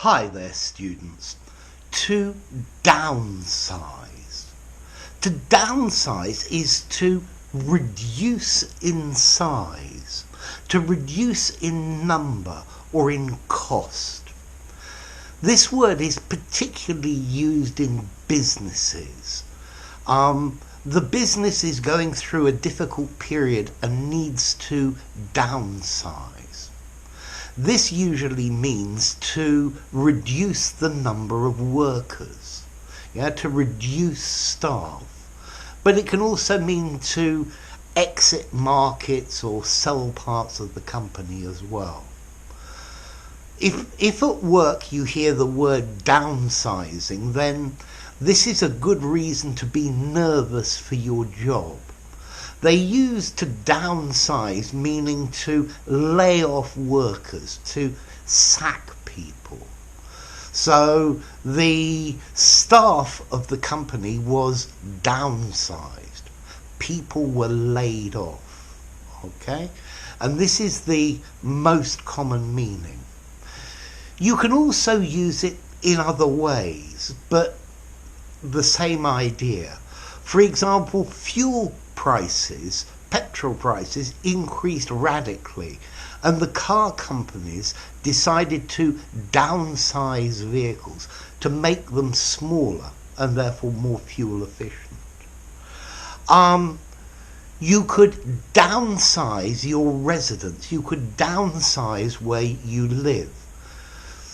Hi there, students. To downsize. To downsize is to reduce in size, to reduce in number or in cost. This word is particularly used in businesses. The business is going through a difficult period and needs to downsize. This usually means to reduce the number of workers, to reduce staff. But it can also mean to exit markets or sell parts of the company as well. If at work you hear the word downsizing, then this is a good reason to be nervous for your job. They use to downsize, meaning to lay off workers, to sack people. So the staff of the company was downsized. People were laid off. Okay? And this is the most common meaning. You can also use it in other ways, but the same idea. For example, petrol prices increased radically, and the car companies decided to downsize vehicles to make them smaller and therefore more fuel efficient. You could downsize your residence. You could downsize where you live.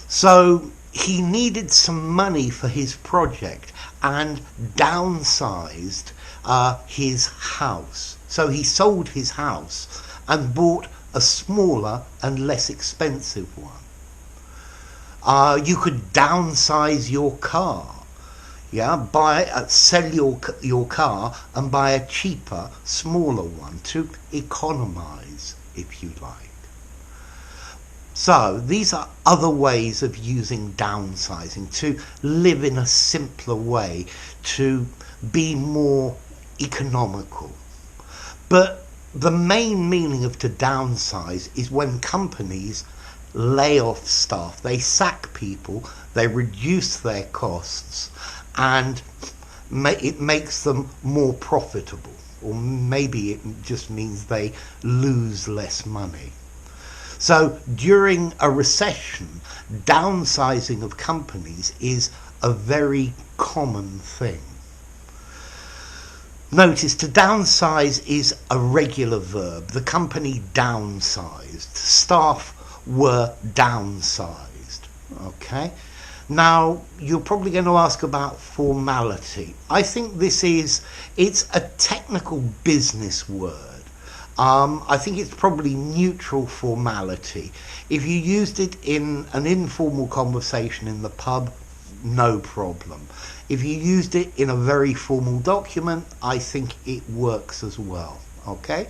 So he needed some money for his project and downsized his house. So he sold his house and bought a smaller and less expensive one. You could downsize your car. Sell your car and buy a cheaper, smaller one to economize, if you like. So these are other ways of using downsizing, to live in a simpler way, to be more economical. But the main meaning of to downsize is when companies lay off staff, they sack people, they reduce their costs, and it makes them more profitable. Or maybe it just means they lose less money. So during a recession, downsizing of companies is a very common thing. Notice, to downsize is a regular verb. The company downsized. Staff were downsized. Okay? Now, you're probably going to ask about formality. I think it's a technical business word. I think it's probably neutral formality. If you used it in an informal conversation in the pub, no problem. If you used it in a very formal document, I think it works as well. Okay?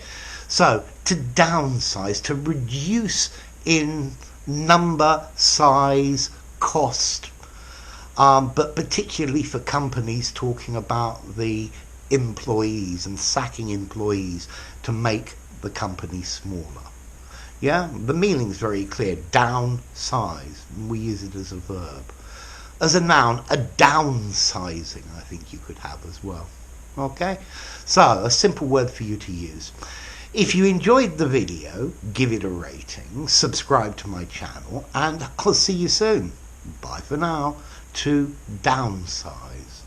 So, to downsize, to reduce in number, size, cost, but particularly for companies talking about the employees and sacking employees to make the company smaller. The meaning is very clear. Downsize. We use it as a verb. As a noun, a downsizing, I think you could have as well. Okay? So, a simple word for you to use. If you enjoyed the video, give it a rating, subscribe to my channel, and I'll see you soon. Bye for now. To downsize.